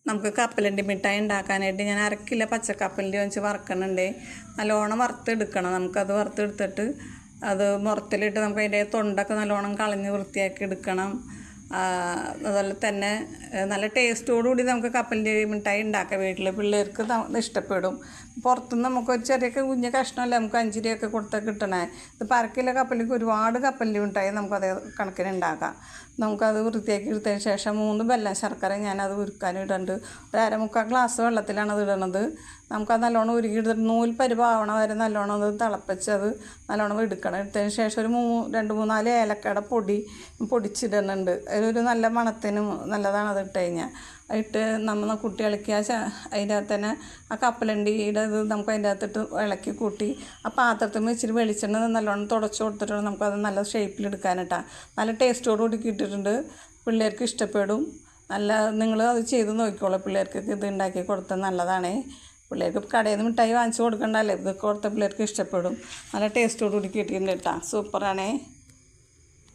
നമുക്ക് കപ്പലണ്ടി മിഠായി ഉണ്ടാക്കാനായിട്ട് ഞാൻ 1/2 കിലോ പച്ചക്കപ്പലണ്ടി വെച്ച് വറുക്കണുണ്ട്. നല്ലോണം വറുത്തെടുക്കണം. നമുക്കത് വറുത്തെടുത്തിട്ട് അത് മുറത്തിലിട്ട് നമുക്ക് അതിൻ്റെ തൊണ്ടൊക്കെ നല്ലോണം കളഞ്ഞ് വൃത്തിയാക്കി എടുക്കണം. അതുപോലെ തന്നെ നല്ല ടേസ്റ്റോടുകൂടി നമുക്ക് കപ്പലണ്ടി മിഠായി ഉണ്ടാക്കാം വീട്ടിൽ. പിള്ളേർക്ക് ഇഷ്ടപ്പെടും. പുറത്തുനിന്ന് നമുക്കൊരു ചെറിയ കുഞ്ഞ് കഷ്ണമല്ല നമുക്ക് 5 രൂപയൊക്കെ കൊടുത്താൽ കിട്ടണേ. ഇത് 1/2 കിലോ കപ്പലിക്ക് ഒരുപാട് കപ്പലണ്ടി മിഠായി നമുക്കതേ കണക്കിന് ഉണ്ടാക്കാം. നമുക്കത് വൃത്തിയാക്കി എടുത്തതിന് ശേഷം 3 ബെല്ലം ശർക്കര ഞാനത് ഉരുക്കാനിടുന്നുണ്ട്. ഒരു 1/4 ഗ്ലാസ് വെള്ളത്തിലാണ് അത് ഇടുന്നത്. നമുക്കത് നല്ലോണം ഉരുക്കിയെടുത്തിട്ട് നൂൽ പരിവാവണ വരെ നല്ലോണം അത് തിളപ്പിച്ച് അത് നല്ലോണം എടുക്കണം. എടുത്തതിന് ശേഷം ഒരു 2-3-4 ഏലക്കയുടെ പൊടിച്ചിടുന്നുണ്ട്. ഒരു നല്ല മണത്തിനും നല്ലതാണ് അത് ഇട്ട് കഴിഞ്ഞാൽ. ഇട്ട് നമ്മൾ കുട്ടി ഇളക്കി അതിൻ്റെ അകത്ത് തന്നെ ആ കപ്പലണ്ടിയുടെ ഇത് നമുക്ക് അതിൻ്റെ അകത്തിട്ട് ഇളക്കി കൂട്ടി ആ പാത്രത്തിൽ ഇച്ചിരി വെളിച്ചെണ്ണ നല്ലോണം തുടച്ച് കൊടുത്തിട്ട് നമുക്കത് നല്ല ഷേപ്പിലെടുക്കാനിട്ടാണ്. നല്ല ടേസ്റ്റോടുകൂടി കിട്ടിയിട്ടുണ്ട്. പിള്ളേർക്ക് ഇഷ്ടപ്പെടും. നിങ്ങൾ അത് ചെയ്ത് നോക്കിക്കോളൂ. പിള്ളേർക്ക് ഇത് ഉണ്ടാക്കി കൊടുത്താൽ നല്ലതാണേ. പിള്ളേർക്ക് കടയിൽ നിന്ന് മിഠായി വാങ്ങിച്ച് കൊടുക്കണ്ടല്ലേ. ഇത് കൊടുത്ത പിള്ളേർക്ക് ഇഷ്ടപ്പെടും. നല്ല ടേസ്റ്റോടുകൂടി കിട്ടിയിട്ടുണ്ട് കേട്ടോ. സൂപ്പറാണേ.